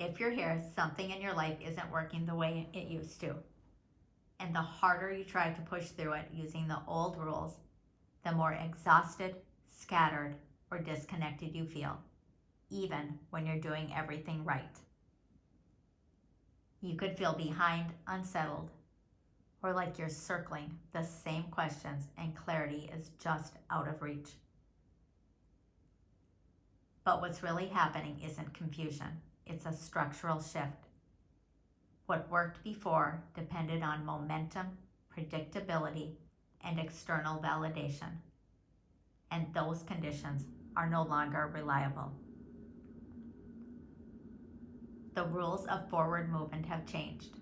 If you're here, something in your life isn't working the way it used to. And the harder you try to push through it using the old rules, the more exhausted, scattered, or disconnected you feel, even when you're doing everything right. You could feel behind, unsettled, or like you're circling the same questions and clarity is just out of reach. But what's really happening isn't confusion, it's a structural shift. What worked before depended on momentum, predictability, and external validation. And those conditions are no longer reliable. The rules of forward movement have changed.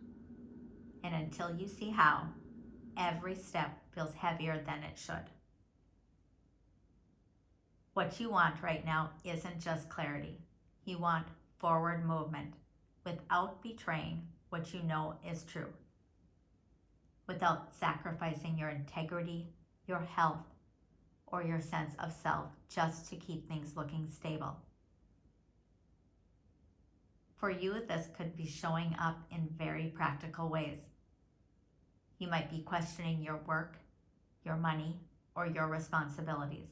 And until you see how, every step feels heavier than it should. What you want right now isn't just clarity. You want forward movement without betraying what you know is true, without sacrificing your integrity, your health, or your sense of self just to keep things looking stable. For you, this could be showing up in very practical ways. You might be questioning your work, your money, or your responsibilities.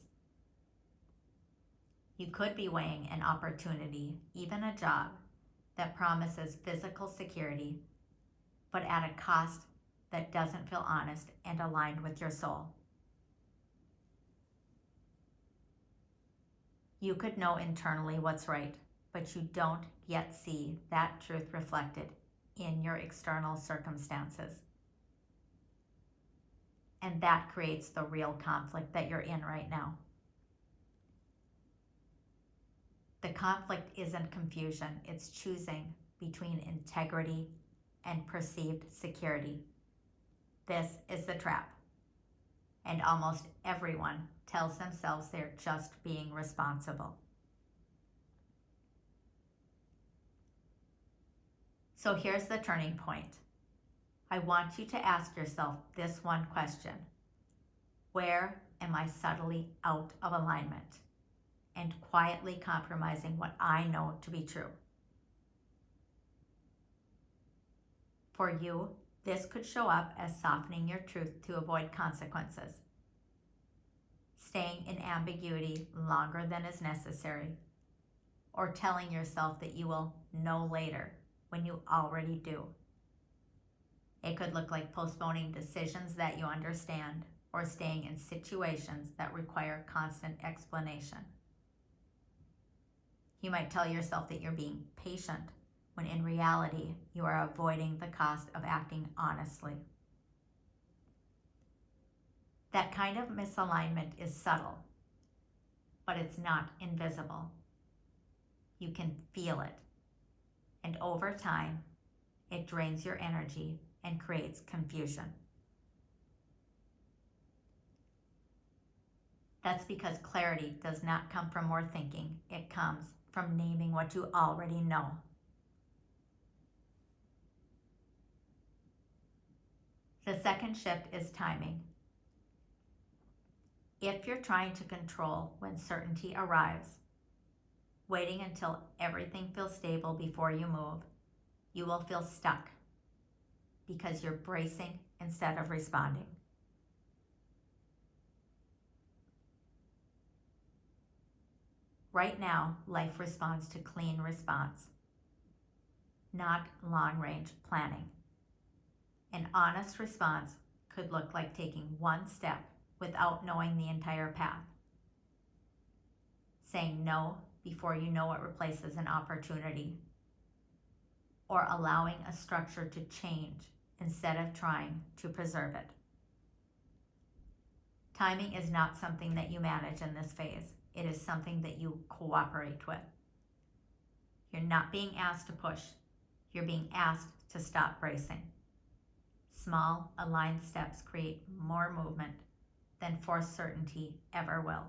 You could be weighing an opportunity, even a job, that promises physical security, but at a cost that doesn't feel honest and aligned with your soul. You could know internally what's right, but you don't yet see that truth reflected in your external circumstances. And that creates the real conflict that you're in right now. The conflict isn't confusion, it's choosing between integrity and perceived security. This is the trap. And almost everyone tells themselves they're just being responsible. So here's the turning point. I want you to ask yourself this one question. Where am I subtly out of alignment and quietly compromising what I know to be true? For you, this could show up as softening your truth to avoid consequences, staying in ambiguity longer than is necessary, or telling yourself that you will know later when you already do. It could look like postponing decisions that you understand or staying in situations that require constant explanation. You might tell yourself that you're being patient when in reality you are avoiding the cost of acting honestly. That kind of misalignment is subtle, but it's not invisible. You can feel it, and over time, it drains your energy and creates confusion. That's because clarity does not come from more thinking, it comes from naming what you already know. The second shift is timing. If you're trying to control when certainty arrives, waiting until everything feels stable before you move, you will feel stuck because you're bracing instead of responding. Right now, life responds to clean response, not long-range planning. An honest response could look like taking one step without knowing the entire path. Saying no before you know it replaces an opportunity. Or allowing a structure to change instead of trying to preserve it. Timing is not something that you manage in this phase. It is something that you cooperate with. You're not being asked to push. You're being asked to stop bracing. Small, aligned steps create more movement than forced certainty ever will.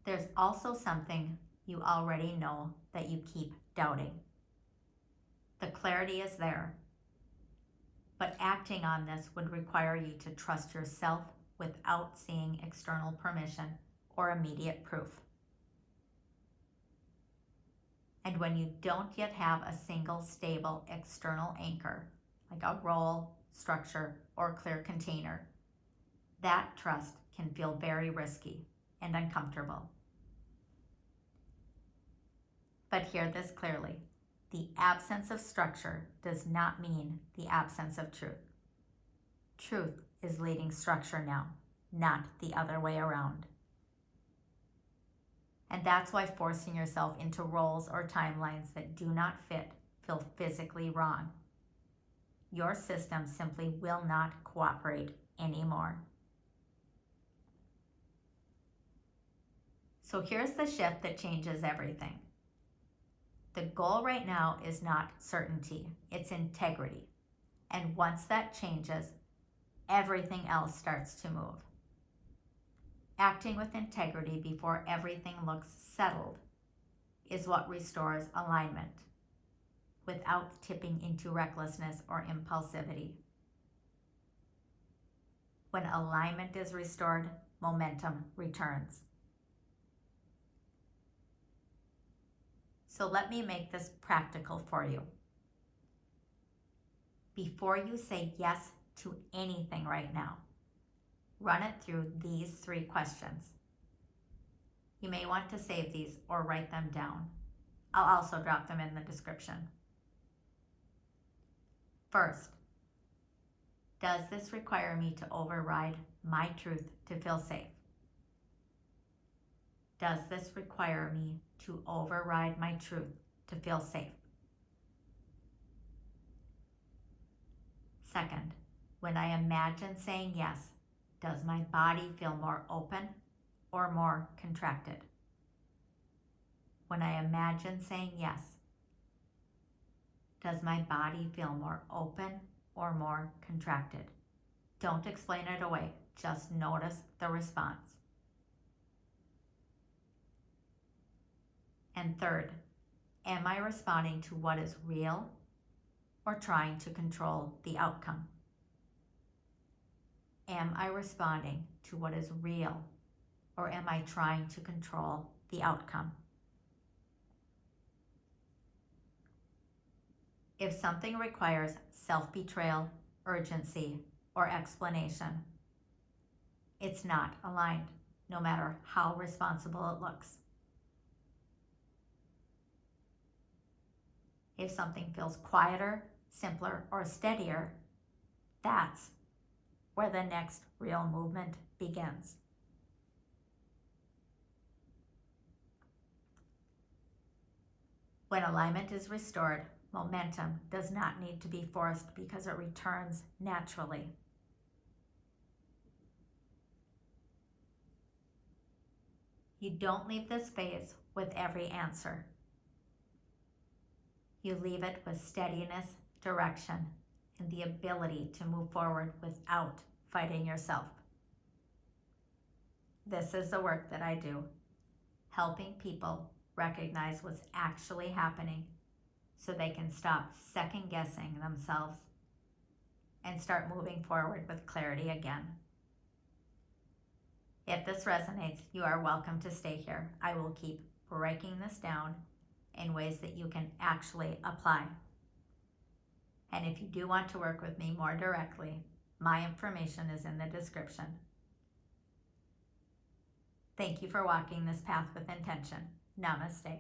There's also something you already know that you keep doubting. The clarity is there, but acting on this would require you to trust yourself without seeing external permission or immediate proof. And when you don't yet have a single stable external anchor, like a role, structure, or clear container, that trust can feel very risky and uncomfortable. But hear this clearly. The absence of structure does not mean the absence of truth. Truth is leading structure now, not the other way around. And that's why forcing yourself into roles or timelines that do not fit feel physically wrong. Your system simply will not cooperate anymore. So here's the shift that changes everything. The goal right now is not certainty, it's integrity. And once that changes, everything else starts to move. Acting with integrity before everything looks settled is what restores alignment without tipping into recklessness or impulsivity. When alignment is restored, momentum returns. So let me make this practical for you. Before you say yes to anything right now, run it through these 3 questions. You may want to save these or write them down. I'll also drop them in the description. First, does this require me to override my truth to feel safe? Does this require me to override my truth to feel safe? Second, when I imagine saying yes, does my body feel more open or more contracted? When I imagine saying yes, does my body feel more open or more contracted? Don't explain it away, just notice the response. And third, am I responding to what is real or trying to control the outcome? Am I responding to what is real or am I trying to control the outcome? If something requires self-betrayal, urgency, or explanation, it's not aligned, no matter how responsible it looks. If something feels quieter, simpler, or steadier, that's where the next real movement begins. When alignment is restored, momentum does not need to be forced because it returns naturally. You don't leave this phase with every answer. You leave it with steadiness, direction, and the ability to move forward without fighting yourself. This is the work that I do, helping people recognize what's actually happening so they can stop second-guessing themselves and start moving forward with clarity again. If this resonates, you are welcome to stay here. I will keep breaking this down in ways that you can actually apply. And if you do want to work with me more directly, my information is in the description. Thank you for walking this path with intention. Namaste.